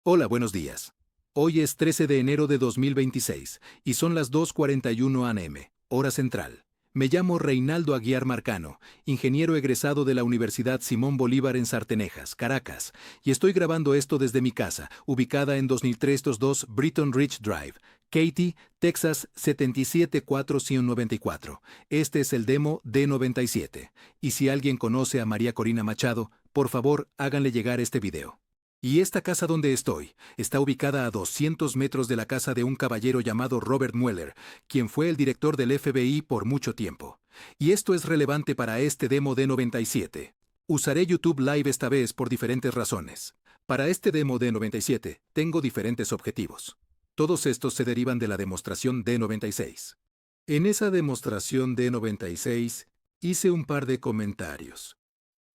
Hola, buenos días. Hoy es 13 de enero de 2026 y son las 2:41 am, hora central. Me llamo Reinaldo Aguiar Marcano, ingeniero egresado de la Universidad Simón Bolívar en Sartenejas, Caracas, y estoy grabando esto desde mi casa, ubicada en 2322 Britton Ridge Drive, Katy, Texas 77494. Este es el demo D97. Y si alguien conoce a María Corina Machado, por favor, háganle llegar este video. Y esta casa donde estoy está ubicada a 200 metros de la casa de un caballero llamado Robert Mueller, quien fue el director del FBI por mucho tiempo. Y esto es relevante para este demo D97. Usaré YouTube Live esta vez por diferentes razones. Para este demo D97 tengo diferentes objetivos. Todos estos se derivan de la demostración D96. En esa demostración D96 hice un par de comentarios.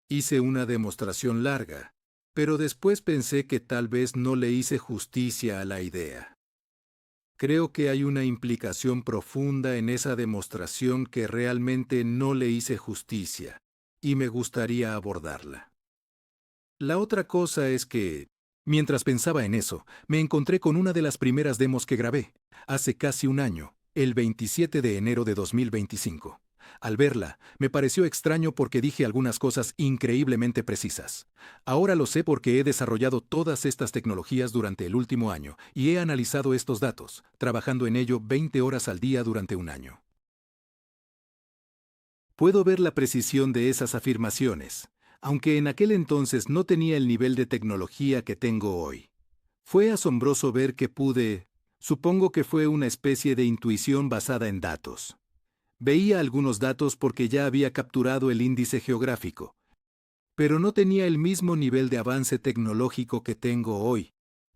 Hice una demostración larga, pero después pensé que tal vez no le hice justicia a la idea. Creo que hay una implicación profunda en esa demostración que realmente no le hice justicia, y me gustaría abordarla. La otra cosa es que, mientras pensaba en eso, me encontré con una de las primeras demos que grabé, hace casi un año, el 27 de enero de 2025. Al verla, me pareció extraño porque dije algunas cosas increíblemente precisas. Ahora lo sé porque he desarrollado todas estas tecnologías durante el último año y he analizado estos datos, trabajando en ello 20 horas al día durante un año. Puedo ver la precisión de esas afirmaciones, aunque en aquel entonces no tenía el nivel de tecnología que tengo hoy. Fue asombroso ver que supongo que fue una especie de intuición basada en datos. Veía algunos datos porque ya había capturado el índice geográfico, pero no tenía el mismo nivel de avance tecnológico que tengo hoy,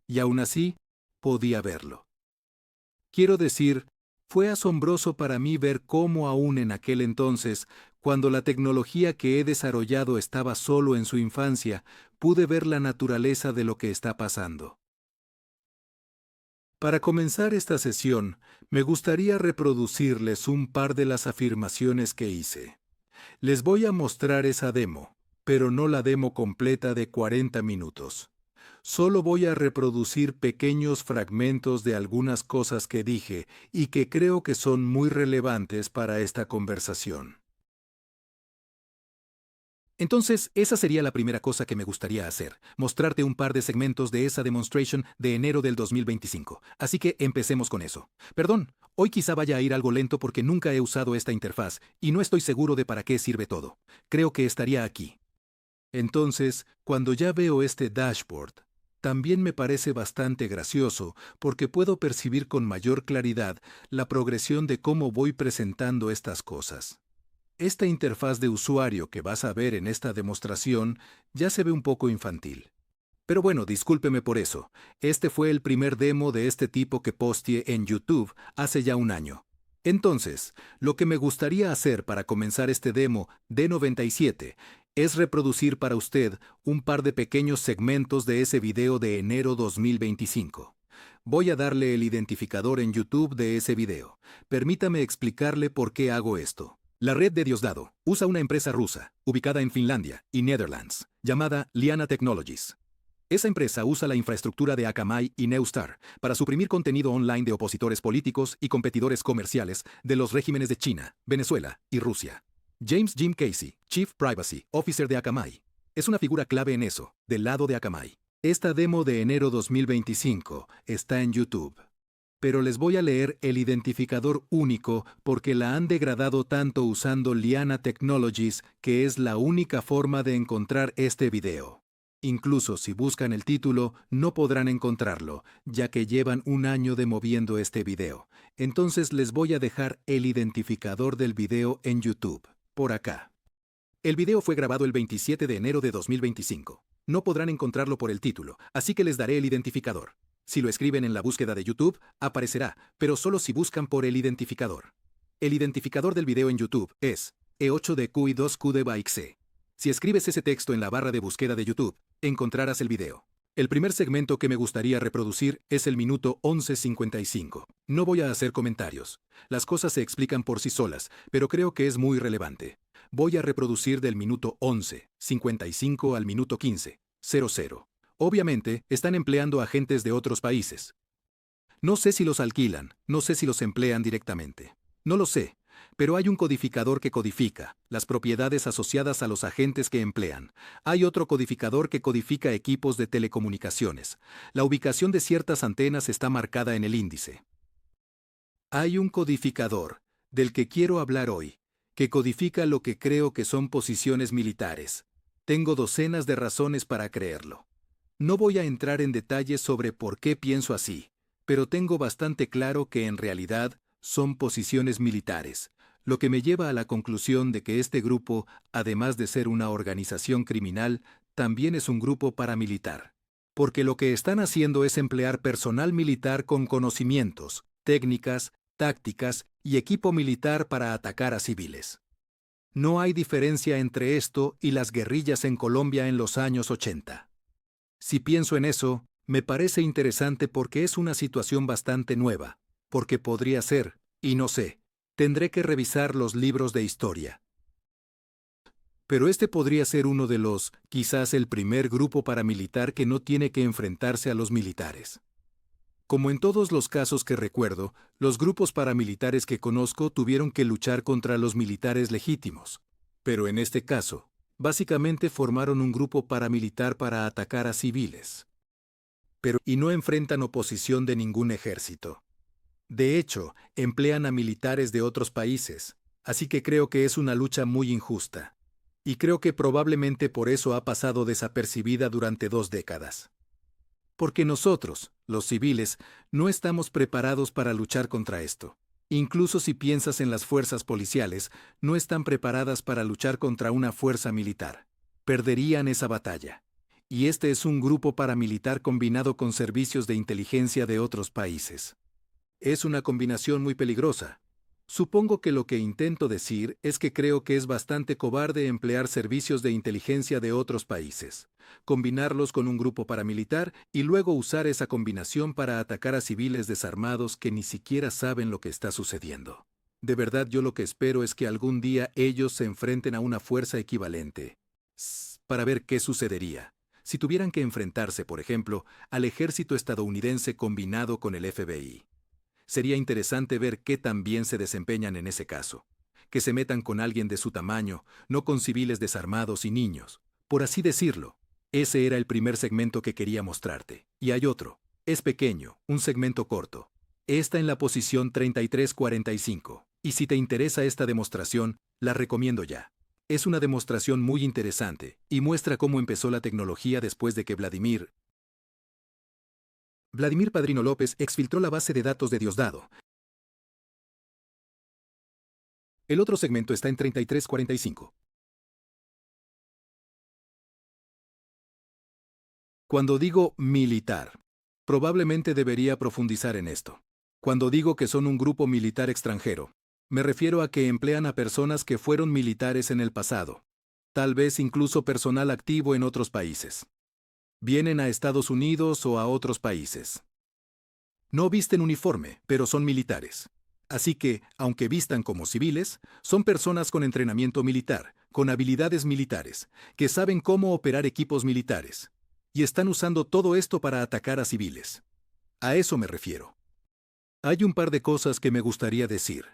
y aún así, podía verlo. Quiero decir, fue asombroso para mí ver cómo aún en aquel entonces, cuando la tecnología que he desarrollado estaba solo en su infancia, pude ver la naturaleza de lo que está pasando. Para comenzar esta sesión, me gustaría reproducirles un par de las afirmaciones que hice. Les voy a mostrar esa demo, pero no la demo completa de 40 minutos. Solo voy a reproducir pequeños fragmentos de algunas cosas que dije y que creo que son muy relevantes para esta conversación. Entonces, esa sería la primera cosa que me gustaría hacer, mostrarte un par de segmentos de esa demonstration de enero del 2025. Así que empecemos con eso. Perdón, hoy quizá vaya a ir algo lento porque nunca he usado esta interfaz y no estoy seguro de para qué sirve todo. Creo que estaría aquí. Entonces, cuando ya veo este dashboard, también me parece bastante gracioso porque puedo percibir con mayor claridad la progresión de cómo voy presentando estas cosas. Esta interfaz de usuario que vas a ver en esta demostración ya se ve un poco infantil. Pero bueno, discúlpeme por eso. Este fue el primer demo de este tipo que posteé en YouTube hace ya un año. Entonces, lo que me gustaría hacer para comenzar este demo D97 es reproducir para usted un par de pequeños segmentos de ese video de enero 2025. Voy a darle el identificador en YouTube de ese video. Permítame explicarle por qué hago esto. La red de Diosdado usa una empresa rusa, ubicada en Finlandia y Netherlands, llamada Liana Technologies. Esa empresa usa la infraestructura de Akamai y Neustar para suprimir contenido online de opositores políticos y competidores comerciales de los regímenes de China, Venezuela y Rusia. James Jim Casey, Chief Privacy Officer de Akamai, es una figura clave en eso, del lado de Akamai. Esta demo de enero 2025 está en YouTube. Pero les voy a leer el identificador único porque la han degradado tanto usando Liana Technologies que es la única forma de encontrar este video. Incluso si buscan el título, no podrán encontrarlo, ya que llevan un año de moviendo este video. Entonces les voy a dejar el identificador del video en YouTube, por acá. El video fue grabado el 27 de enero de 2025. No podrán encontrarlo por el título, así que les daré el identificador. Si lo escriben en la búsqueda de YouTube, aparecerá, pero solo si buscan por el identificador. El identificador del video en YouTube es E8DQI2QDBAXC. Si escribes ese texto en la barra de búsqueda de YouTube, encontrarás el video. El primer segmento que me gustaría reproducir es el minuto 11:55. No voy a hacer comentarios. Las cosas se explican por sí solas, pero creo que es muy relevante. Voy a reproducir del minuto 11:55 al minuto 15:00. Obviamente, están empleando agentes de otros países. No sé si los alquilan, no sé si los emplean directamente. No lo sé, pero hay un codificador que codifica las propiedades asociadas a los agentes que emplean. Hay otro codificador que codifica equipos de telecomunicaciones. La ubicación de ciertas antenas está marcada en el índice. Hay un codificador, del que quiero hablar hoy, que codifica lo que creo que son posiciones militares. Tengo docenas de razones para creerlo. No voy a entrar en detalles sobre por qué pienso así, pero tengo bastante claro que en realidad son posiciones militares, lo que me lleva a la conclusión de que este grupo, además de ser una organización criminal, también es un grupo paramilitar. Porque lo que están haciendo es emplear personal militar con conocimientos, técnicas, tácticas y equipo militar para atacar a civiles. No hay diferencia entre esto y las guerrillas en Colombia en los años 80. Si pienso en eso, me parece interesante porque es una situación bastante nueva, porque podría ser, y no sé, tendré que revisar los libros de historia. Pero este podría ser uno de los, quizás el primer grupo paramilitar que no tiene que enfrentarse a los militares. Como en todos los casos que recuerdo, los grupos paramilitares que conozco tuvieron que luchar contra los militares legítimos. Pero en este caso, básicamente formaron un grupo paramilitar para atacar a civiles. Y no enfrentan oposición de ningún ejército. De hecho, emplean a militares de otros países, así que creo que es una lucha muy injusta. Y creo que probablemente por eso ha pasado desapercibida durante 2 décadas. Porque nosotros, los civiles, no estamos preparados para luchar contra esto. Incluso si piensas en las fuerzas policiales, no están preparadas para luchar contra una fuerza militar. Perderían esa batalla. Y este es un grupo paramilitar combinado con servicios de inteligencia de otros países. Es una combinación muy peligrosa. Supongo que lo que intento decir es que creo que es bastante cobarde emplear servicios de inteligencia de otros países, combinarlos con un grupo paramilitar y luego usar esa combinación para atacar a civiles desarmados que ni siquiera saben lo que está sucediendo. De verdad, yo lo que espero es que algún día ellos se enfrenten a una fuerza equivalente, para ver qué sucedería si tuvieran que enfrentarse, por ejemplo, al ejército estadounidense combinado con el FBI. Sería interesante ver qué tan bien se desempeñan en ese caso. Que se metan con alguien de su tamaño, no con civiles desarmados y niños. Por así decirlo. Ese era el primer segmento que quería mostrarte. Y hay otro. Es pequeño, un segmento corto. Está en la posición 3345. Y si te interesa esta demostración, la recomiendo ya. Es una demostración muy interesante, y muestra cómo empezó la tecnología después de que Vladimir Padrino López exfiltró la base de datos de Diosdado. El otro segmento está en 3345. Cuando digo militar, probablemente debería profundizar en esto. Cuando digo que son un grupo militar extranjero, me refiero a que emplean a personas que fueron militares en el pasado, tal vez incluso personal activo en otros países. Vienen a Estados Unidos o a otros países. No visten uniforme, pero son militares. Así que, aunque vistan como civiles, son personas con entrenamiento militar, con habilidades militares, que saben cómo operar equipos militares. Y están usando todo esto para atacar a civiles. A eso me refiero. Hay un par de cosas que me gustaría decir.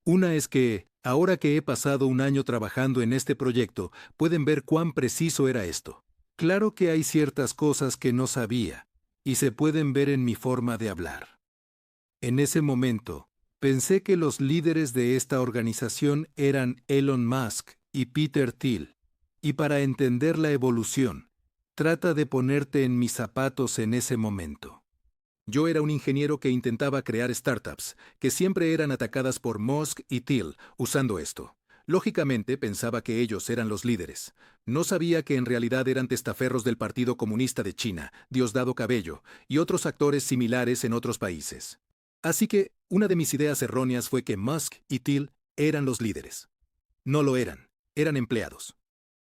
Una es que, ahora que he pasado un año trabajando en este proyecto, pueden ver cuán preciso era esto. Claro que hay ciertas cosas que no sabía, y se pueden ver en mi forma de hablar. En ese momento, pensé que los líderes de esta organización eran Elon Musk y Peter Thiel. Y para entender la evolución, trata de ponerte en mis zapatos en ese momento. Yo era un ingeniero que intentaba crear startups, que siempre eran atacadas por Musk y Thiel, usando esto. Lógicamente pensaba que ellos eran los líderes. No sabía que en realidad eran testaferros del Partido Comunista de China, Diosdado Cabello, y otros actores similares en otros países. Así que, una de mis ideas erróneas fue que Musk y Thiel eran los líderes. No lo eran empleados.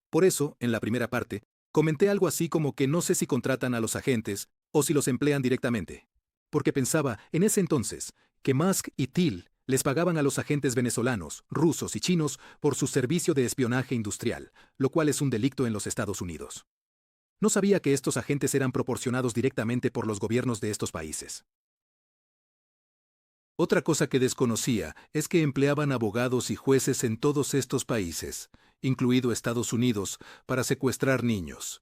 Por eso, en la primera parte, comenté algo así como que no sé si contratan a los agentes o si los emplean directamente. Porque pensaba, en ese entonces, que Musk y Thiel les pagaban a los agentes venezolanos, rusos y chinos por su servicio de espionaje industrial, lo cual es un delito en los Estados Unidos. No sabía que estos agentes eran proporcionados directamente por los gobiernos de estos países. Otra cosa que desconocía es que empleaban abogados y jueces en todos estos países, incluido Estados Unidos, para secuestrar niños.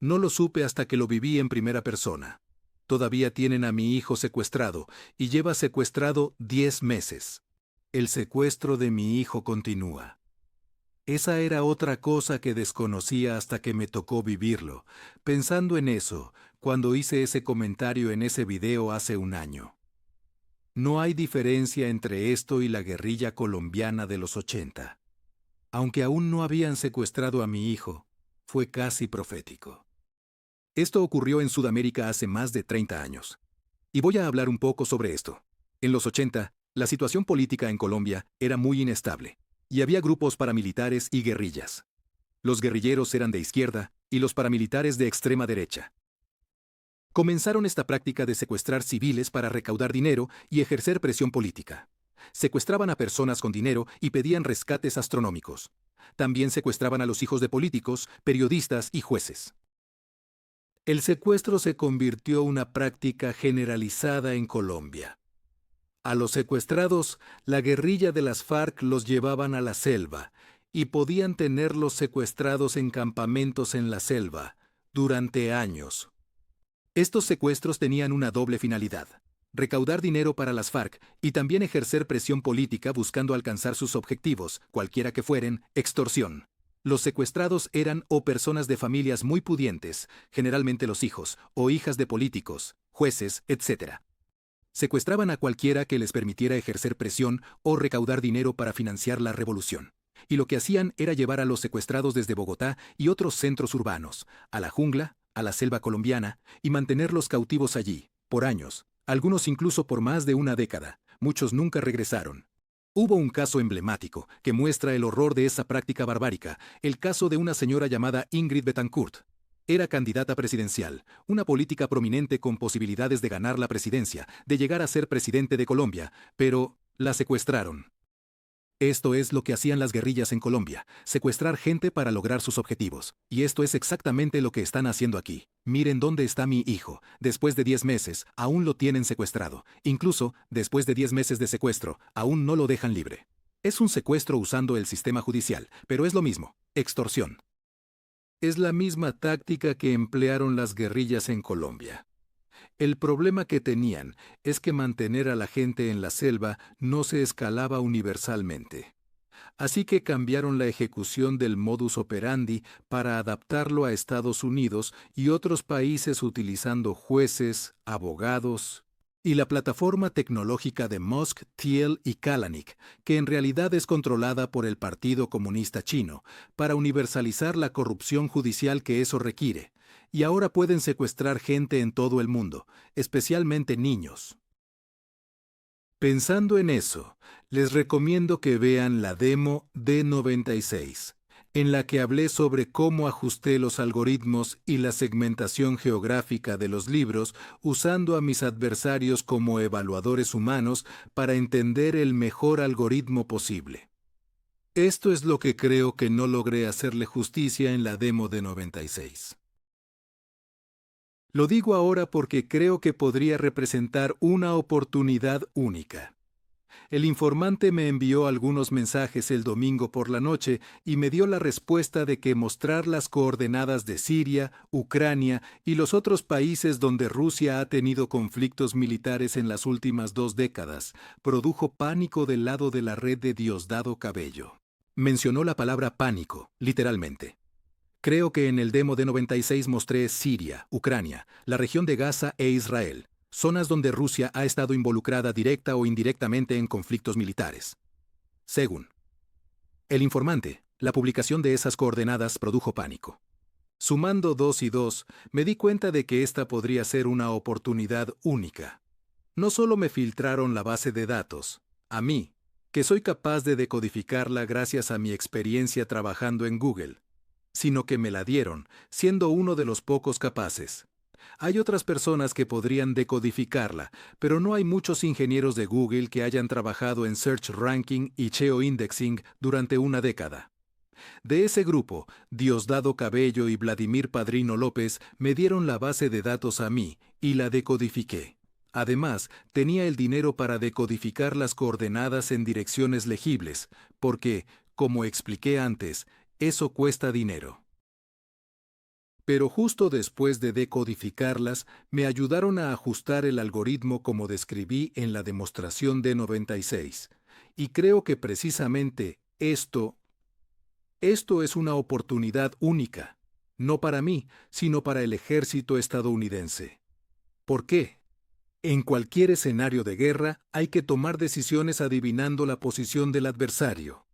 No lo supe hasta que lo viví en primera persona. Todavía tienen a mi hijo secuestrado y lleva secuestrado 10 meses. El secuestro de mi hijo continúa. Esa era otra cosa que desconocía hasta que me tocó vivirlo, pensando en eso, cuando hice ese comentario en ese video hace un año. No hay diferencia entre esto y la guerrilla colombiana de los 80. Aunque aún no habían secuestrado a mi hijo, fue casi profético. Esto ocurrió en Sudamérica hace más de 30 años. Y voy a hablar un poco sobre esto. En los 80, la situación política en Colombia era muy inestable, y había grupos paramilitares y guerrillas. Los guerrilleros eran de izquierda y los paramilitares de extrema derecha. Comenzaron esta práctica de secuestrar civiles para recaudar dinero y ejercer presión política. Secuestraban a personas con dinero y pedían rescates astronómicos. También secuestraban a los hijos de políticos, periodistas y jueces. El secuestro se convirtió en una práctica generalizada en Colombia. A los secuestrados, la guerrilla de las FARC los llevaban a la selva y podían tenerlos secuestrados en campamentos en la selva durante años. Estos secuestros tenían una doble finalidad: recaudar dinero para las FARC y también ejercer presión política buscando alcanzar sus objetivos, cualquiera que fueren, extorsión. Los secuestrados eran o personas de familias muy pudientes, generalmente los hijos o hijas de políticos, jueces, etc. Secuestraban a cualquiera que les permitiera ejercer presión o recaudar dinero para financiar la revolución. Y lo que hacían era llevar a los secuestrados desde Bogotá y otros centros urbanos, a la jungla, a la selva colombiana, y mantenerlos cautivos allí, por años, algunos incluso por más de una década. Muchos nunca regresaron. Hubo un caso emblemático que muestra el horror de esa práctica barbárica, el caso de una señora llamada Ingrid Betancourt. Era candidata presidencial, una política prominente con posibilidades de ganar la presidencia, de llegar a ser presidente de Colombia, pero la secuestraron. Esto es lo que hacían las guerrillas en Colombia, secuestrar gente para lograr sus objetivos. Y esto es exactamente lo que están haciendo aquí. Miren dónde está mi hijo. Después de 10 meses, aún lo tienen secuestrado. Incluso, después de 10 meses de secuestro, aún no lo dejan libre. Es un secuestro usando el sistema judicial, pero es lo mismo: extorsión. Es la misma táctica que emplearon las guerrillas en Colombia. El problema que tenían es que mantener a la gente en la selva no se escalaba universalmente. Así que cambiaron la ejecución del modus operandi para adaptarlo a Estados Unidos y otros países utilizando jueces, abogados y la plataforma tecnológica de Musk, Thiel y Kalanick, que en realidad es controlada por el Partido Comunista Chino, para universalizar la corrupción judicial que eso requiere. Y ahora pueden secuestrar gente en todo el mundo, especialmente niños. Pensando en eso, les recomiendo que vean la demo D96, en la que hablé sobre cómo ajusté los algoritmos y la segmentación geográfica de los libros usando a mis adversarios como evaluadores humanos para entender el mejor algoritmo posible. Esto es lo que creo que no logré hacerle justicia en la demo D96. Lo digo ahora porque creo que podría representar una oportunidad única. El informante me envió algunos mensajes el domingo por la noche y me dio la respuesta de que mostrar las coordenadas de Siria, Ucrania y los otros países donde Rusia ha tenido conflictos militares en las últimas 2 décadas produjo pánico del lado de la red de Diosdado Cabello. Mencionó la palabra pánico, literalmente. Creo que en el demo de 96 mostré Siria, Ucrania, la región de Gaza e Israel, zonas donde Rusia ha estado involucrada directa o indirectamente en conflictos militares. Según el informante, la publicación de esas coordenadas produjo pánico. Sumando 2 y 2, me di cuenta de que esta podría ser una oportunidad única. No solo me filtraron la base de datos, a mí, que soy capaz de decodificarla gracias a mi experiencia trabajando en Google, sino que me la dieron, siendo uno de los pocos capaces. Hay otras personas que podrían decodificarla, pero no hay muchos ingenieros de Google que hayan trabajado en Search Ranking y Geo Indexing durante una década. De ese grupo, Diosdado Cabello y Vladimir Padrino López me dieron la base de datos a mí y la decodifiqué. Además, tenía el dinero para decodificar las coordenadas en direcciones legibles, porque, como expliqué antes, eso cuesta dinero. Pero justo después de decodificarlas, me ayudaron a ajustar el algoritmo como describí en la demostración de 96. Y creo que precisamente esto es una oportunidad única, no para mí, sino para el ejército estadounidense. ¿Por qué? En cualquier escenario de guerra hay que tomar decisiones adivinando la posición del adversario.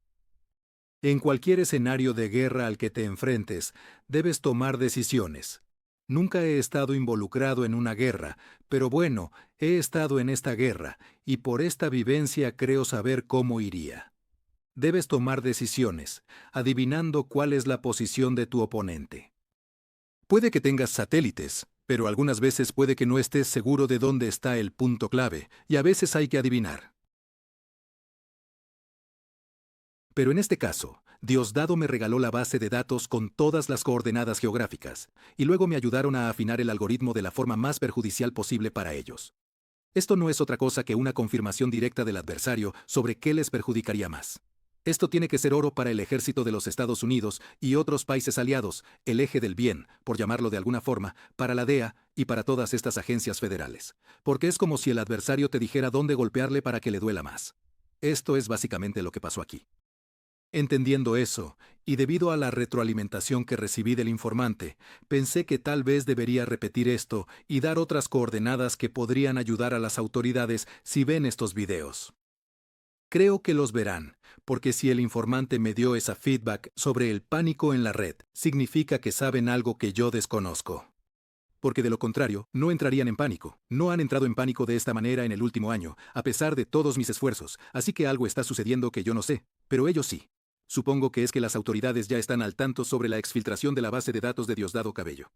En cualquier escenario de guerra al que te enfrentes, debes tomar decisiones. Nunca he estado involucrado en una guerra, pero bueno, he estado en esta guerra, y por esta vivencia creo saber cómo iría. Debes tomar decisiones, adivinando cuál es la posición de tu oponente. Puede que tengas satélites, pero algunas veces puede que no estés seguro de dónde está el punto clave, y a veces hay que adivinar. Pero en este caso, Diosdado me regaló la base de datos con todas las coordenadas geográficas, y luego me ayudaron a afinar el algoritmo de la forma más perjudicial posible para ellos. Esto no es otra cosa que una confirmación directa del adversario sobre qué les perjudicaría más. Esto tiene que ser oro para el ejército de los Estados Unidos y otros países aliados, el eje del bien, por llamarlo de alguna forma, para la DEA y para todas estas agencias federales. Porque es como si el adversario te dijera dónde golpearle para que le duela más. Esto es básicamente lo que pasó aquí. Entendiendo eso, y debido a la retroalimentación que recibí del informante, pensé que tal vez debería repetir esto y dar otras coordenadas que podrían ayudar a las autoridades si ven estos videos. Creo que los verán, porque si el informante me dio esa feedback sobre el pánico en la red, significa que saben algo que yo desconozco. Porque de lo contrario, no entrarían en pánico. No han entrado en pánico de esta manera en el último año, a pesar de todos mis esfuerzos, así que algo está sucediendo que yo no sé, pero ellos sí. Supongo que es que las autoridades ya están al tanto sobre la exfiltración de la base de datos de Diosdado Cabello.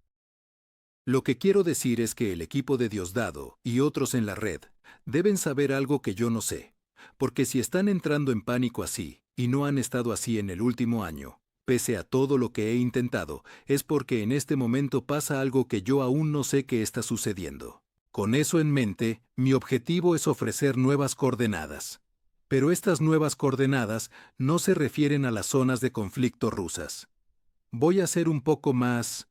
Lo que quiero decir es que el equipo de Diosdado y otros en la red deben saber algo que yo no sé, porque si están entrando en pánico así, y no han estado así en el último año, pese a todo lo que he intentado, es porque en este momento pasa algo que yo aún no sé qué está sucediendo. Con eso en mente, mi objetivo es ofrecer nuevas coordenadas. Pero estas nuevas coordenadas no se refieren a las zonas de conflicto rusas. Voy a ser un poco más...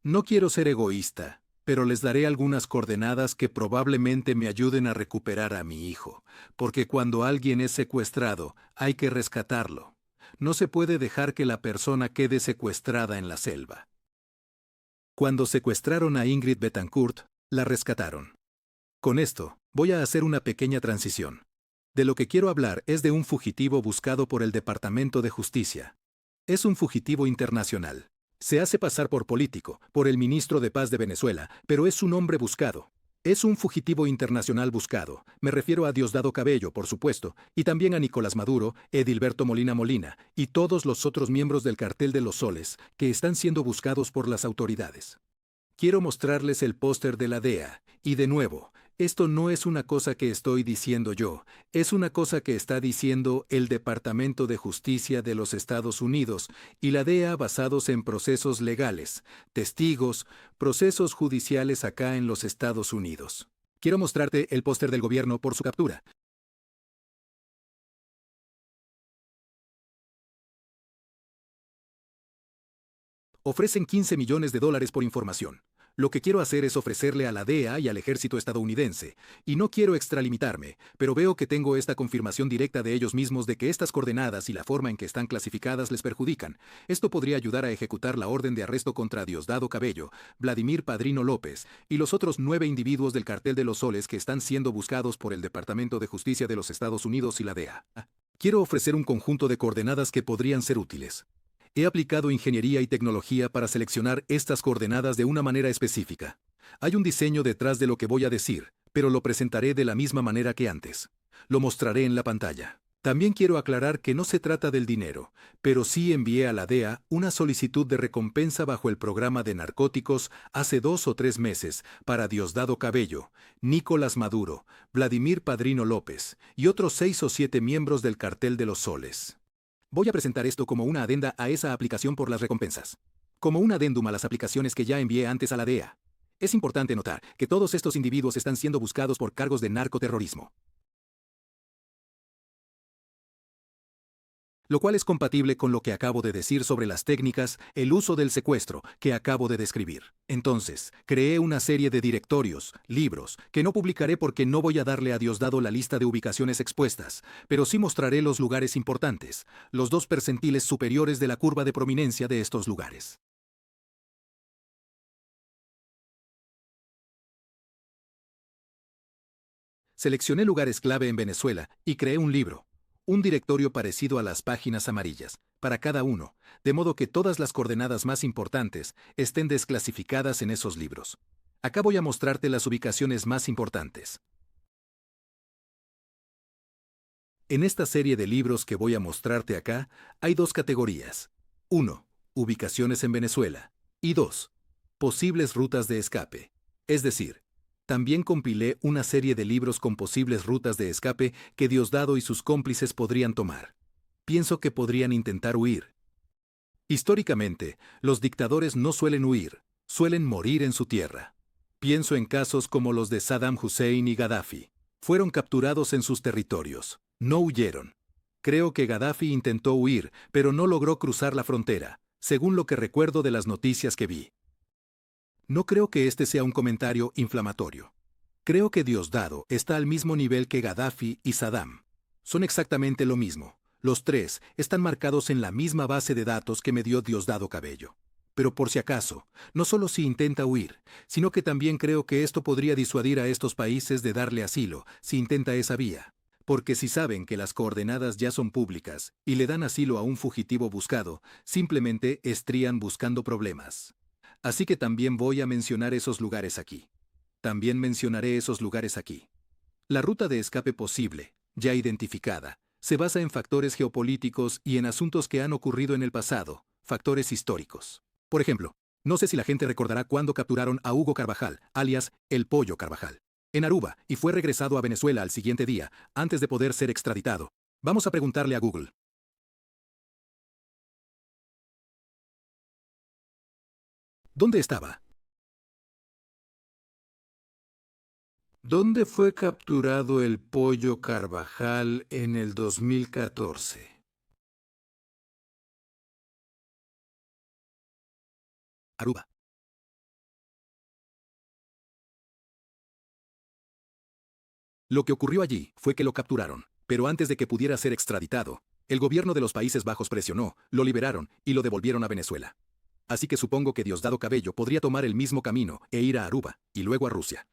No quiero ser egoísta, pero les daré algunas coordenadas que probablemente me ayuden a recuperar a mi hijo, porque cuando alguien es secuestrado, hay que rescatarlo. No se puede dejar que la persona quede secuestrada en la selva. Cuando secuestraron a Ingrid Betancourt, la rescataron. Con esto, voy a hacer una pequeña transición. De lo que quiero hablar es de un fugitivo buscado por el Departamento de Justicia. Es un fugitivo internacional. Se hace pasar por político, por el ministro de Paz de Venezuela, pero es un hombre buscado. Es un fugitivo internacional buscado. Me refiero a Diosdado Cabello, por supuesto, y también a Nicolás Maduro, Edilberto Molina Molina, y todos los otros miembros del Cartel de los Soles, que están siendo buscados por las autoridades. Quiero mostrarles el póster de la DEA, y de nuevo, esto no es una cosa que estoy diciendo yo, es una cosa que está diciendo el Departamento de Justicia de los Estados Unidos y la DEA basados en procesos legales, testigos, procesos judiciales acá en los Estados Unidos. Quiero mostrarte el póster del gobierno por su captura. Ofrecen $15 millones por información. Lo que quiero hacer es ofrecerle a la DEA y al ejército estadounidense, y no quiero extralimitarme, pero veo que tengo esta confirmación directa de ellos mismos de que estas coordenadas y la forma en que están clasificadas les perjudican. Esto podría ayudar a ejecutar la orden de arresto contra Diosdado Cabello, Vladimir Padrino López y los otros 9 individuos del Cartel de los Soles que están siendo buscados por el Departamento de Justicia de los Estados Unidos y la DEA. Quiero ofrecer un conjunto de coordenadas que podrían ser útiles. He aplicado ingeniería y tecnología para seleccionar estas coordenadas de una manera específica. Hay un diseño detrás de lo que voy a decir, pero lo presentaré de la misma manera que antes. Lo mostraré en la pantalla. También quiero aclarar que no se trata del dinero, pero sí envié a la DEA una solicitud de recompensa bajo el programa de narcóticos hace 2 o 3 meses para Diosdado Cabello, Nicolás Maduro, Vladimir Padrino López y otros 6 o 7 miembros del Cartel de los Soles. Voy a presentar esto como una adenda a esa aplicación por las recompensas. Como un adendum a las aplicaciones que ya envié antes a la DEA. Es importante notar que todos estos individuos están siendo buscados por cargos de narcoterrorismo. Lo cual es compatible con lo que acabo de decir sobre las técnicas, el uso del secuestro, que acabo de describir. Entonces, creé una serie de directorios, libros, que no publicaré porque no voy a darle a Diosdado la lista de ubicaciones expuestas, pero sí mostraré los lugares importantes, los 2 percentiles superiores de la curva de prominencia de estos lugares. Seleccioné lugares clave en Venezuela y creé un libro, un directorio parecido a las páginas amarillas, para cada uno, de modo que todas las coordenadas más importantes estén desclasificadas en esos libros. Acá voy a mostrarte las ubicaciones más importantes. En esta serie de libros que voy a mostrarte acá, hay 2 categorías. 1. Ubicaciones en Venezuela. Y 2. Posibles rutas de escape. Es decir, también compilé una serie de libros con posibles rutas de escape que Diosdado y sus cómplices podrían tomar. Pienso que podrían intentar huir. Históricamente, los dictadores no suelen huir, suelen morir en su tierra. Pienso en casos como los de Saddam Hussein y Gaddafi. Fueron capturados en sus territorios. No huyeron. Creo que Gaddafi intentó huir, pero no logró cruzar la frontera, según lo que recuerdo de las noticias que vi. No creo que este sea un comentario inflamatorio. Creo que Diosdado está al mismo nivel que Gaddafi y Saddam. Son exactamente lo mismo. Los 3 están marcados en la misma base de datos que me dio Diosdado Cabello. Pero por si acaso, no solo si intenta huir, sino que también creo que esto podría disuadir a estos países de darle asilo si intenta esa vía. Porque si saben que las coordenadas ya son públicas y le dan asilo a un fugitivo buscado, simplemente estrían buscando problemas. Así que también voy a mencionar esos lugares aquí. También mencionaré esos lugares aquí. La ruta de escape posible, ya identificada, se basa en factores geopolíticos y en asuntos que han ocurrido en el pasado, factores históricos. Por ejemplo, no sé si la gente recordará cuándo capturaron a Hugo Carvajal, alias El Pollo Carvajal, en Aruba, y fue regresado a Venezuela al siguiente día, antes de poder ser extraditado. Vamos a preguntarle a Google. ¿Dónde estaba? ¿Dónde fue capturado el Pollo Carvajal en el 2014? Aruba. Lo que ocurrió allí fue que lo capturaron, pero antes de que pudiera ser extraditado, el gobierno de los Países Bajos presionó, lo liberaron y lo devolvieron a Venezuela. Así que supongo que Diosdado Cabello podría tomar el mismo camino e ir a Aruba, y luego a Rusia.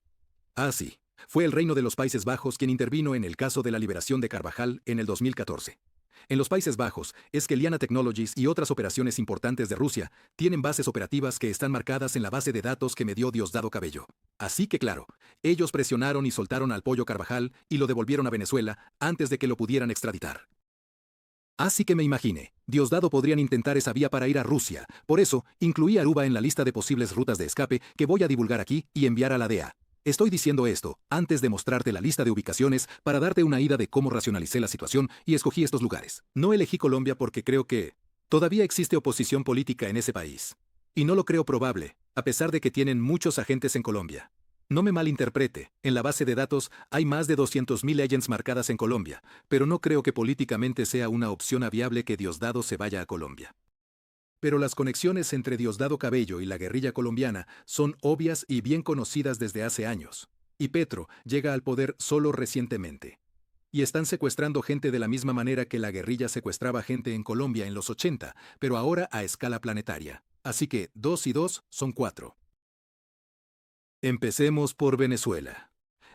Ah, sí. Fue el Reino de los Países Bajos quien intervino en el caso de la liberación de Carvajal en el 2014. En los Países Bajos, es que Liana Technologies y otras operaciones importantes de Rusia tienen bases operativas que están marcadas en la base de datos que me dio Diosdado Cabello. Así que claro, ellos presionaron y soltaron al Pollo Carvajal y lo devolvieron a Venezuela antes de que lo pudieran extraditar. Así que me imaginé, Diosdado podrían intentar esa vía para ir a Rusia, por eso incluí Aruba en la lista de posibles rutas de escape que voy a divulgar aquí y enviar a la DEA. Estoy diciendo esto antes de mostrarte la lista de ubicaciones para darte una idea de cómo racionalicé la situación y escogí estos lugares. No elegí Colombia porque creo que todavía existe oposición política en ese país. Y no lo creo probable, a pesar de que tienen muchos agentes en Colombia. No me malinterprete, en la base de datos hay más de 200.000 agents marcadas en Colombia, pero no creo que políticamente sea una opción viable que Diosdado se vaya a Colombia. Pero las conexiones entre Diosdado Cabello y la guerrilla colombiana son obvias y bien conocidas desde hace años. Y Petro llega al poder solo recientemente. Y están secuestrando gente de la misma manera que la guerrilla secuestraba gente en Colombia en los 80, pero ahora a escala planetaria. Así que 2 y 2 son 4. Empecemos por Venezuela.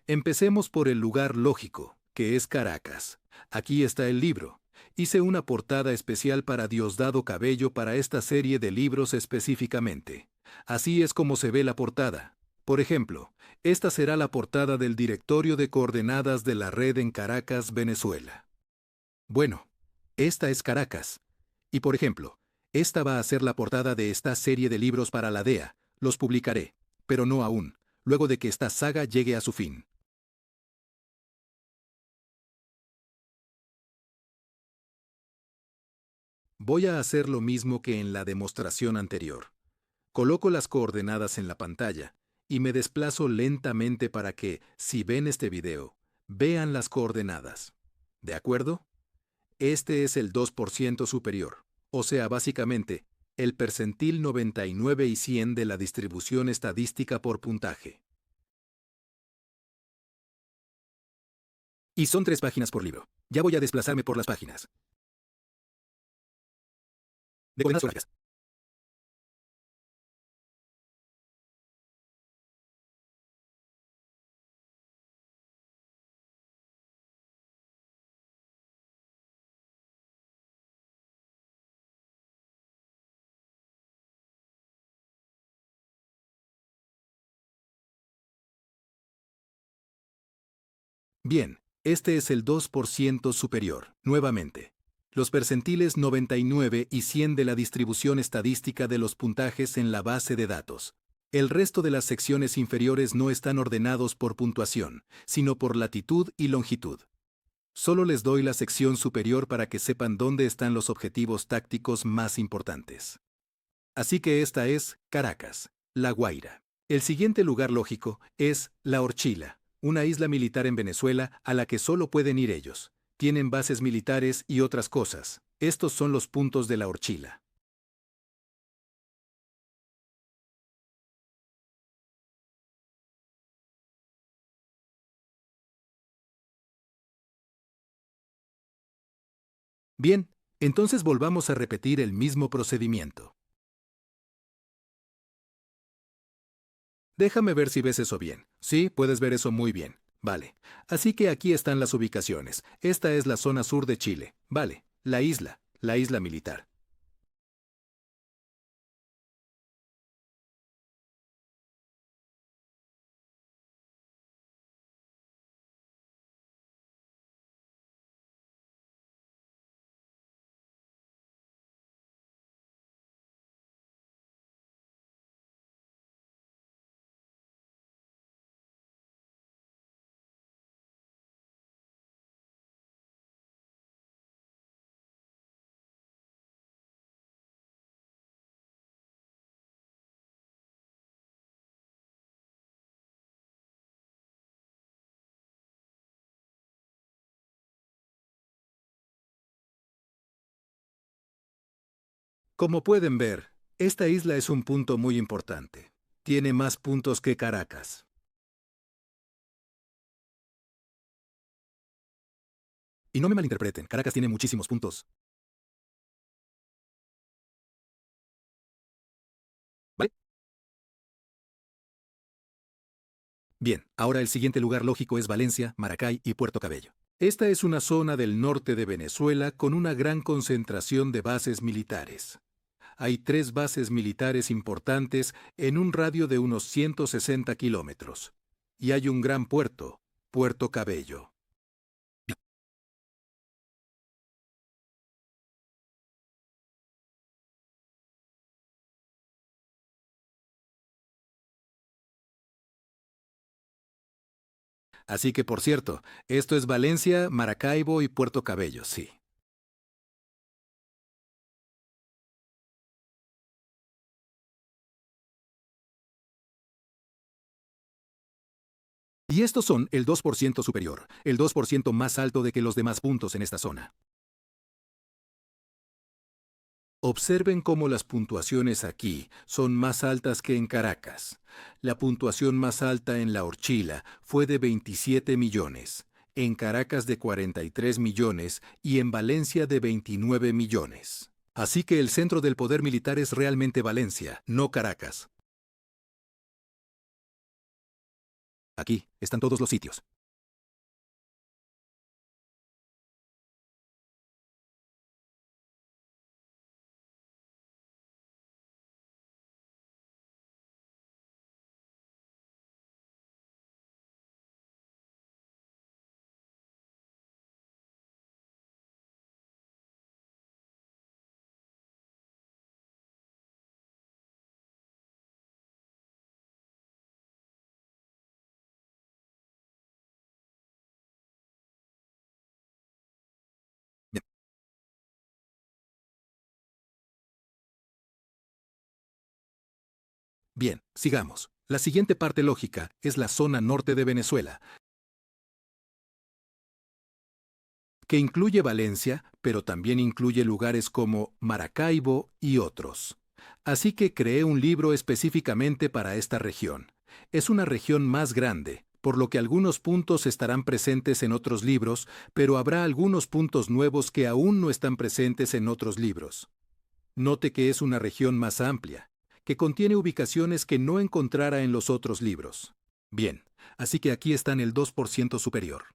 Empecemos por el lugar lógico, que es Caracas. Aquí está el libro. Hice una portada especial para Diosdado Cabello para esta serie de libros específicamente. Así es como se ve la portada. Por ejemplo, esta será la portada del Directorio de Coordenadas de la Red en Caracas, Venezuela. Bueno, esta es Caracas. Y por ejemplo, esta va a ser la portada de esta serie de libros para la DEA. Los publicaré, pero no aún, luego de que esta saga llegue a su fin. Voy a hacer lo mismo que en la demostración anterior. Coloco las coordenadas en la pantalla y me desplazo lentamente para que, si ven este video, vean las coordenadas. ¿De acuerdo? Este es el 2% superior, o sea, básicamente, el percentil 99 y 100 de la distribución estadística por puntaje. Y son 3 páginas por libro. Ya voy a desplazarme por las páginas. De coordenadas geográficas. Bien, este es el 2% superior, nuevamente. Los percentiles 99 y 100 de la distribución estadística de los puntajes en la base de datos. El resto de las secciones inferiores no están ordenados por puntuación, sino por latitud y longitud. Solo les doy la sección superior para que sepan dónde están los objetivos tácticos más importantes. Así que esta es Caracas, La Guaira. El siguiente lugar lógico es La Orchila, una isla militar en Venezuela a la que solo pueden ir ellos. Tienen bases militares y otras cosas. Estos son los puntos de La Orchila. Bien, entonces volvamos a repetir el mismo procedimiento. Déjame ver si ves eso bien. Sí, puedes ver eso muy bien. Vale. Así que aquí están las ubicaciones. Esta es la zona sur de Chile. Vale. La isla militar. Como pueden ver, esta isla es un punto muy importante. Tiene más puntos que Caracas. Y no me malinterpreten, Caracas tiene muchísimos puntos. ¿Vale? Bien, ahora el siguiente lugar lógico es Valencia, Maracay y Puerto Cabello. Esta es una zona del norte de Venezuela con una gran concentración de bases militares. Hay 3 bases militares importantes en un radio de unos 160 kilómetros. Y hay un gran puerto, Puerto Cabello. Así que, por cierto, esto es Valencia, Maracaibo y Puerto Cabello, sí. Y estos son el 2% superior, el 2% más alto de que los demás puntos en esta zona. Observen cómo las puntuaciones aquí son más altas que en Caracas. La puntuación más alta en La Orchila fue de 27 millones, en Caracas de 43 millones y en Valencia de 29 millones. Así que el centro del poder militar es realmente Valencia, no Caracas. Aquí están todos los sitios. Bien, sigamos. La siguiente parte lógica es la zona norte de Venezuela, que incluye Valencia, pero también incluye lugares como Maracaibo y otros. Así que creé un libro específicamente para esta región. Es una región más grande, por lo que algunos puntos estarán presentes en otros libros, pero habrá algunos puntos nuevos que aún no están presentes en otros libros. Note que es una región más amplia, que contiene ubicaciones que no encontrara en los otros libros. Bien, así que aquí están el 2% superior.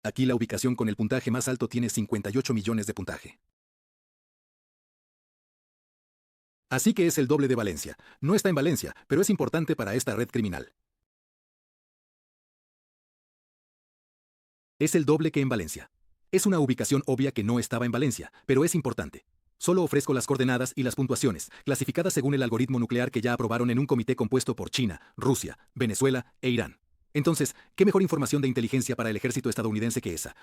Aquí la ubicación con el puntaje más alto tiene 58 millones de puntaje. Así que es el doble de Valencia. No está en Valencia, pero es importante para esta red criminal. Es el doble que en Valencia. Es una ubicación obvia que no estaba en Valencia, pero es importante. Solo ofrezco las coordenadas y las puntuaciones, clasificadas según el algoritmo nuclear que ya aprobaron en un comité compuesto por China, Rusia, Venezuela e Irán. Entonces, ¿qué mejor información de inteligencia para el ejército estadounidense que esa?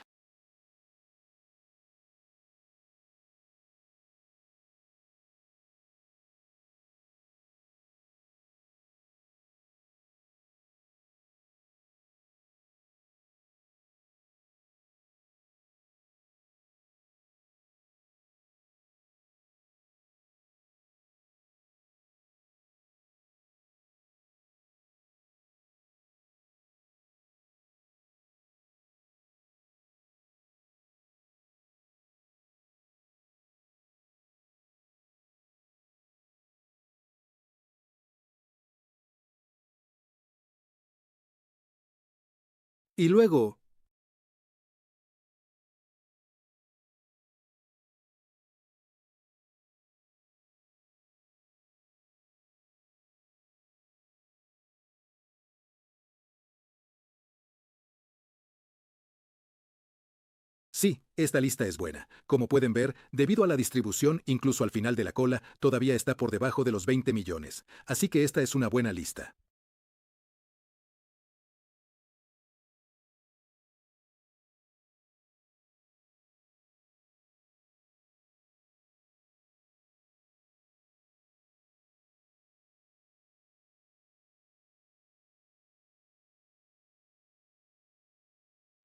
Y luego, sí, esta lista es buena. Como pueden ver, debido a la distribución, incluso al final de la cola, todavía está por debajo de los 20 millones. Así que esta es una buena lista.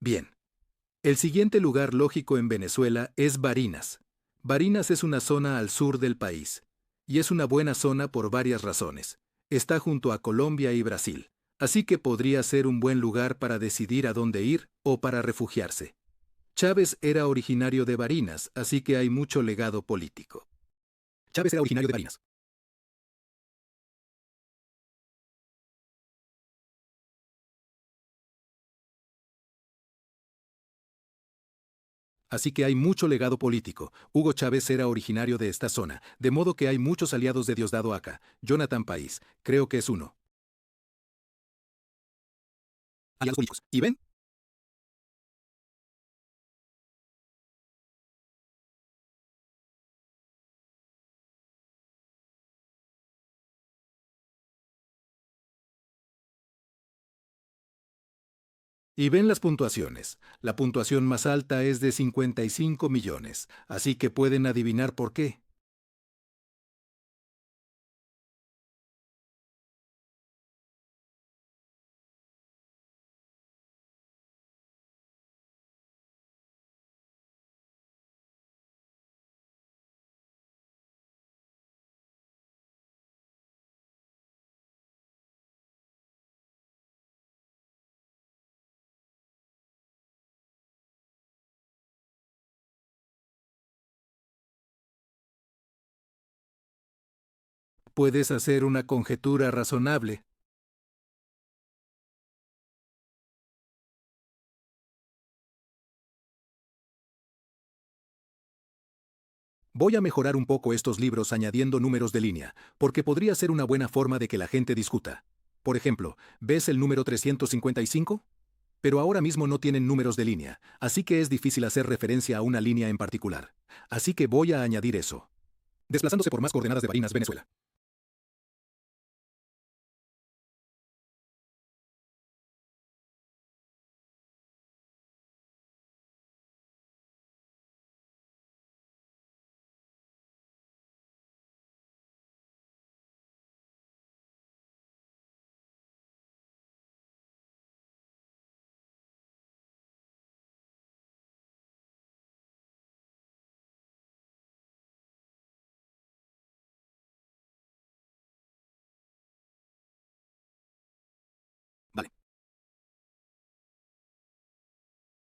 Bien. El siguiente lugar lógico en Venezuela es Barinas. Barinas es una zona al sur del país. Y es una buena zona por varias razones. Está junto a Colombia y Brasil. Así que podría ser un buen lugar para decidir a dónde ir o para refugiarse. Chávez era originario de Barinas, así que hay mucho legado político. Chávez era originario de Barinas. Así que hay mucho legado político. Hugo Chávez era originario de esta zona, de modo que hay muchos aliados de Diosdado acá. Jonathan País, creo que es uno. Aliados políticos. ¿Y ven? Y ven las puntuaciones. La puntuación más alta es de 55 millones, así que pueden adivinar por qué. Puedes hacer una conjetura razonable. Voy a mejorar un poco estos libros añadiendo números de línea, porque podría ser una buena forma de que la gente discuta. Por ejemplo, ¿ves el número 355? Pero ahora mismo no tienen números de línea, así que es difícil hacer referencia a una línea en particular. Así que voy a añadir eso. Desplazándose por más coordenadas de Barinas, Venezuela.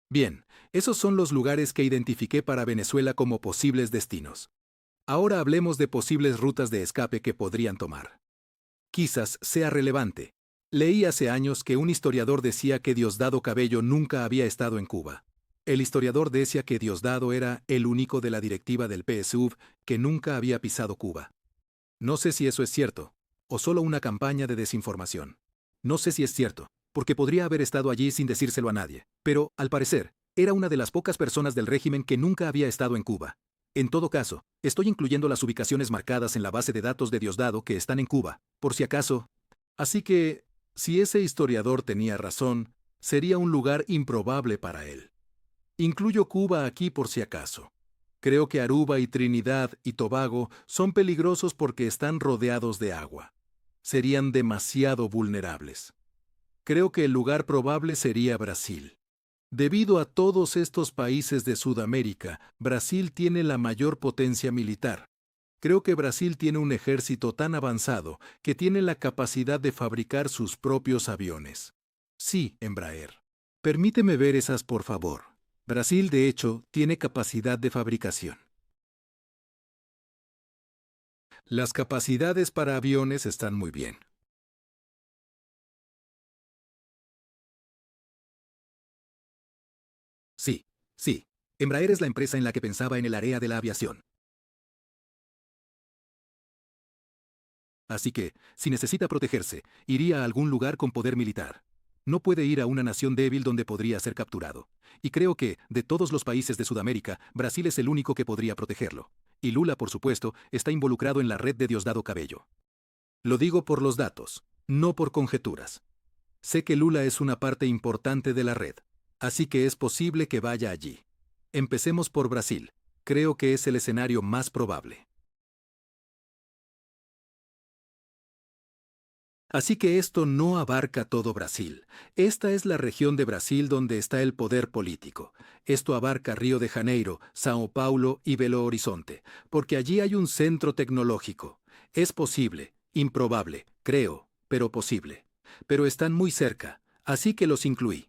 Bien, esos son los lugares que identifiqué para Venezuela como posibles destinos. Ahora hablemos de posibles rutas de escape que podrían tomar. Quizás sea relevante. Leí hace años que un historiador decía que Diosdado Cabello nunca había estado en Cuba. El historiador decía que Diosdado era el único de la directiva del PSUV que nunca había pisado Cuba. No sé si eso es cierto, o solo una campaña de desinformación. No sé si es cierto, porque podría haber estado allí sin decírselo a nadie, pero, al parecer, era una de las pocas personas del régimen que nunca había estado en Cuba. En todo caso, estoy incluyendo las ubicaciones marcadas en la base de datos de Diosdado que están en Cuba, por si acaso. Así que, si ese historiador tenía razón, sería un lugar improbable para él. Incluyo Cuba aquí por si acaso. Creo que Aruba y Trinidad y Tobago son peligrosos porque están rodeados de agua. Serían demasiado vulnerables. Creo que el lugar probable sería Brasil. Debido a todos estos países de Sudamérica, Brasil tiene la mayor potencia militar. Creo que Brasil tiene un ejército tan avanzado que tiene la capacidad de fabricar sus propios aviones. Sí, Embraer. Permíteme ver esas, por favor. Brasil, de hecho, tiene capacidad de fabricación. Las capacidades para aviones están muy bien. Sí, sí. Embraer es la empresa en la que pensaba en el área de la aviación. Así que, si necesita protegerse, iría a algún lugar con poder militar. No puede ir a una nación débil donde podría ser capturado. Y creo que, de todos los países de Sudamérica, Brasil es el único que podría protegerlo. Y Lula, por supuesto, está involucrado en la red de Diosdado Cabello. Lo digo por los datos, no por conjeturas. Sé que Lula es una parte importante de la red, así que es posible que vaya allí. Empecemos por Brasil. Creo que es el escenario más probable. Así que esto no abarca todo Brasil. Esta es la región de Brasil donde está el poder político. Esto abarca Río de Janeiro, Sao Paulo y Belo Horizonte, porque allí hay un centro tecnológico. Es posible, improbable, creo, pero posible. Pero están muy cerca, así que los incluí.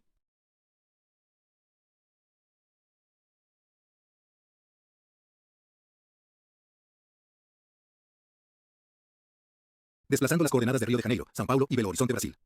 Desplazando las coordenadas de Río de Janeiro, Sao Paulo y Belo Horizonte, Brasil.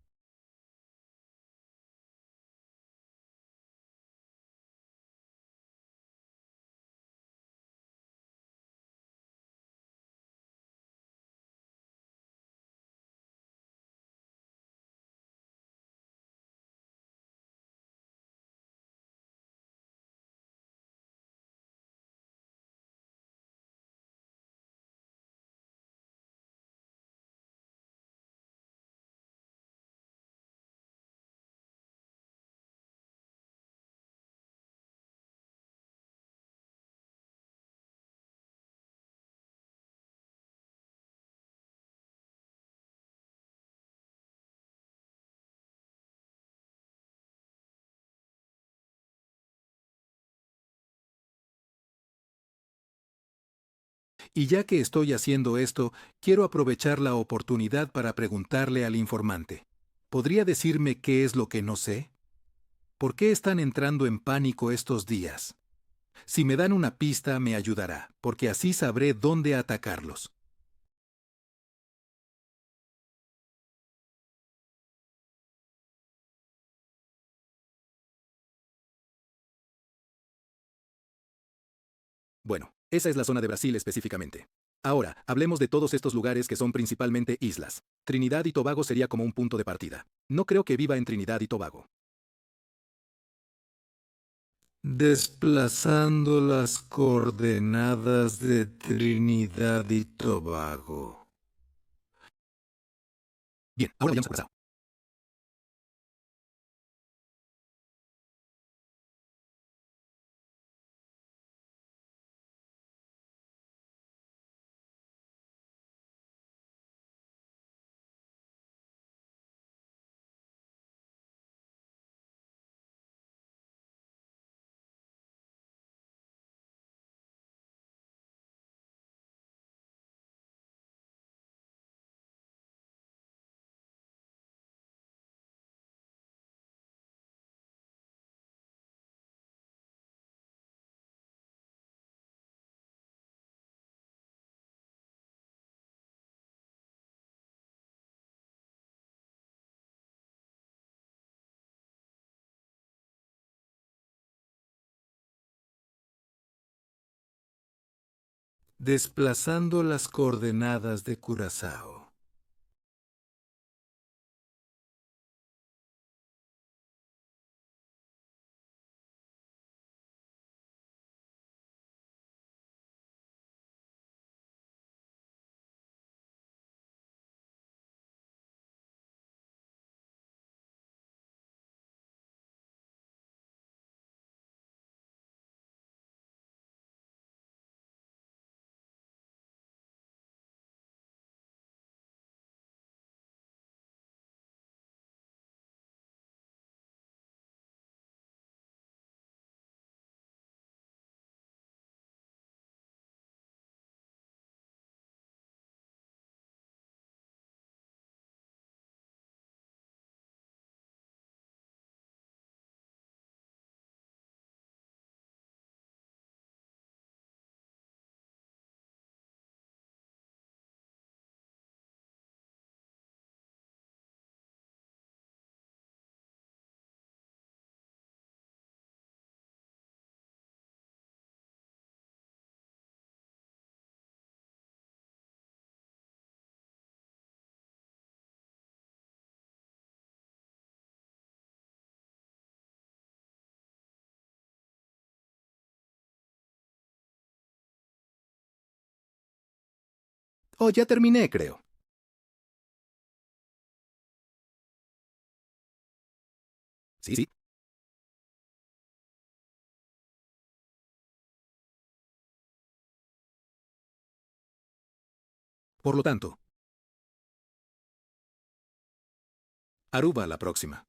Y ya que estoy haciendo esto, quiero aprovechar la oportunidad para preguntarle al informante. ¿Podría decirme qué es lo que no sé? ¿Por qué están entrando en pánico estos días? Si me dan una pista, me ayudará, porque así sabré dónde atacarlos. Bueno, esa es la zona de Brasil específicamente. Ahora, hablemos de todos estos lugares que son principalmente islas. Trinidad y Tobago sería como un punto de partida. No creo que viva en Trinidad y Tobago. Desplazando las coordenadas de Trinidad y Tobago. Bien, ahora vayamos a Curazao. Desplazando las coordenadas de Curazao. Oh, ya terminé, creo. Sí, sí. Por lo tanto, Aruba la próxima.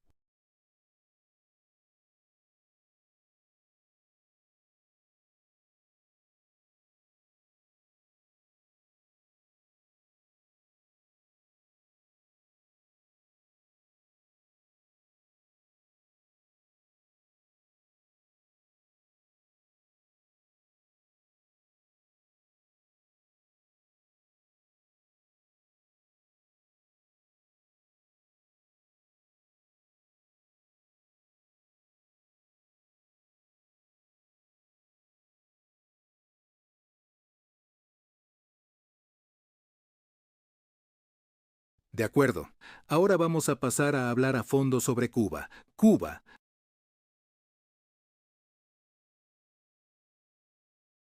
De acuerdo. Ahora vamos a pasar a hablar a fondo sobre Cuba. Cuba.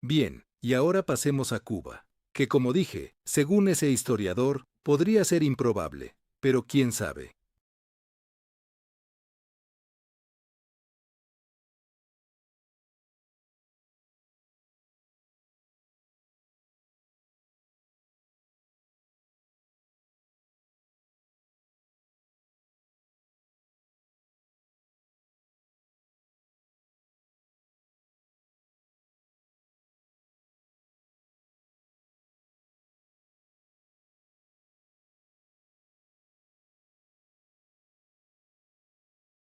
Bien, y ahora pasemos a Cuba, que como dije, según ese historiador, podría ser improbable, pero quién sabe.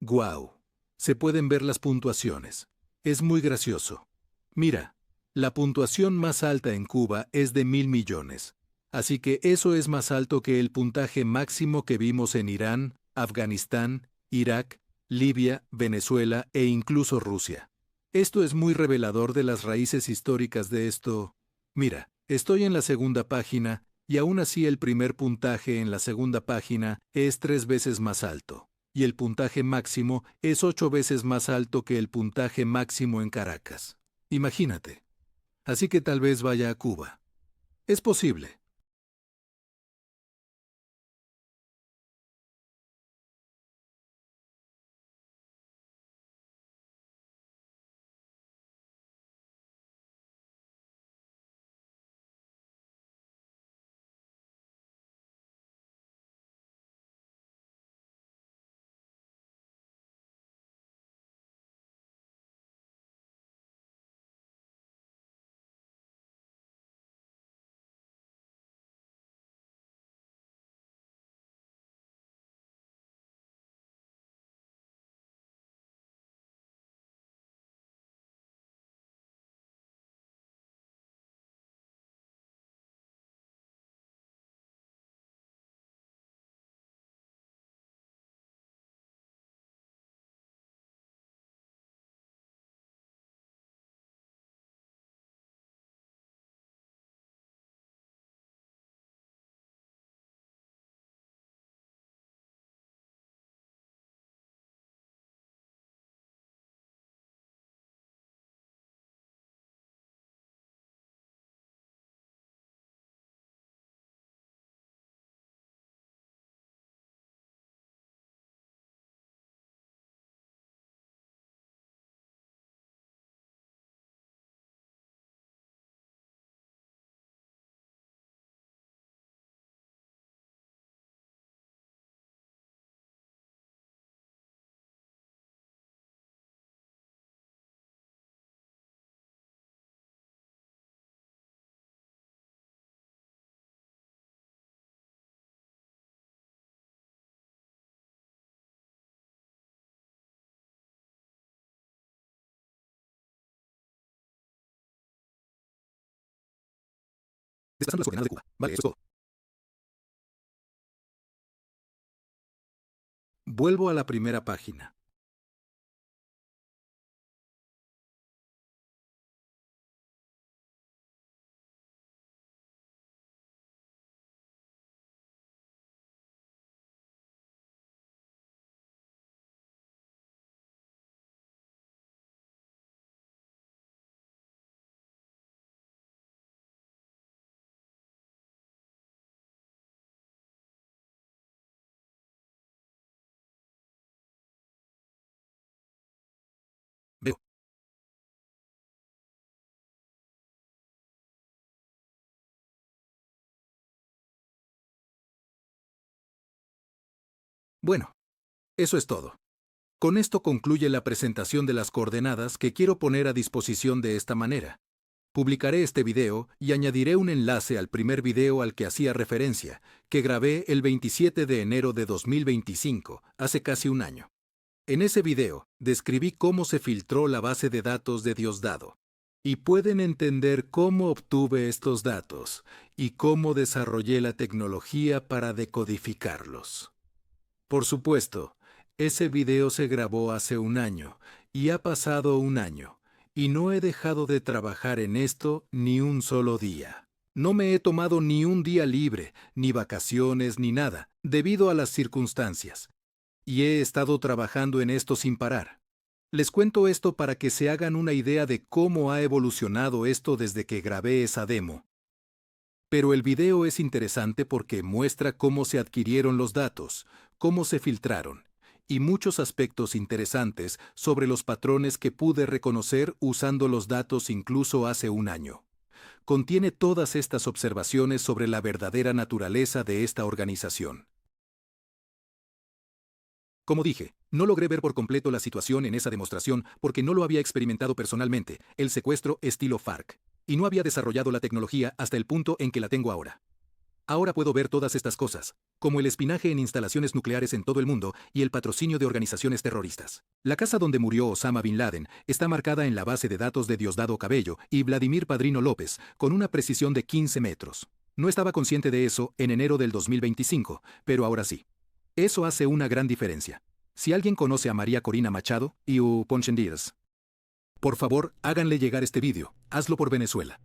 Guau. Se pueden ver las puntuaciones. Es muy gracioso. Mira, la puntuación más alta en Cuba es de 1.000 millones. Así que eso es más alto que el puntaje máximo que vimos en Irán, Afganistán, Irak, Libia, Venezuela e incluso Rusia. Esto es muy revelador de las raíces históricas de esto. Mira, estoy en la segunda página y aún así el primer puntaje en la segunda página es 3 veces más alto y el puntaje máximo es 8 veces más alto que el puntaje máximo en Caracas. Imagínate. Así que tal vez vaya a Cuba. Es posible. Desplazando las coordenadas de Cuba. Vale, eso es todo. Vuelvo a la primera página. Veo. Bueno, eso es todo. Con esto concluye la presentación de las coordenadas que quiero poner a disposición de esta manera. Publicaré este video y añadiré un enlace al primer video al que hacía referencia, que grabé el 27 de enero de 2025, hace casi un año. En ese video, describí cómo se filtró la base de datos de Diosdado. Y pueden entender cómo obtuve estos datos y cómo desarrollé la tecnología para decodificarlos. Por supuesto, ese video se grabó hace un año y ha pasado un año, y no he dejado de trabajar en esto ni un solo día. No me he tomado ni un día libre, ni vacaciones, ni nada, debido a las circunstancias. Y he estado trabajando en esto sin parar. Les cuento esto para que se hagan una idea de cómo ha evolucionado esto desde que grabé esa demo. Pero el video es interesante porque muestra cómo se adquirieron los datos, cómo se filtraron, y muchos aspectos interesantes sobre los patrones que pude reconocer usando los datos incluso hace un año. Contiene todas estas observaciones sobre la verdadera naturaleza de esta organización. Como dije, no logré ver por completo la situación en esa demostración porque no lo había experimentado personalmente, el secuestro estilo FARC. Y no había desarrollado la tecnología hasta el punto en que la tengo ahora. Ahora puedo ver todas estas cosas, como el espionaje en instalaciones nucleares en todo el mundo y el patrocinio de organizaciones terroristas. La casa donde murió Osama Bin Laden está marcada en la base de datos de Diosdado Cabello y Vladimir Padrino López, con una precisión de 15 metros. No estaba consciente de eso en enero del 2025, pero ahora sí. Eso hace una gran diferencia. Si alguien conoce a María Corina Machado y U. Ponchendiers, por favor, háganle llegar este vídeo. Hazlo por Venezuela.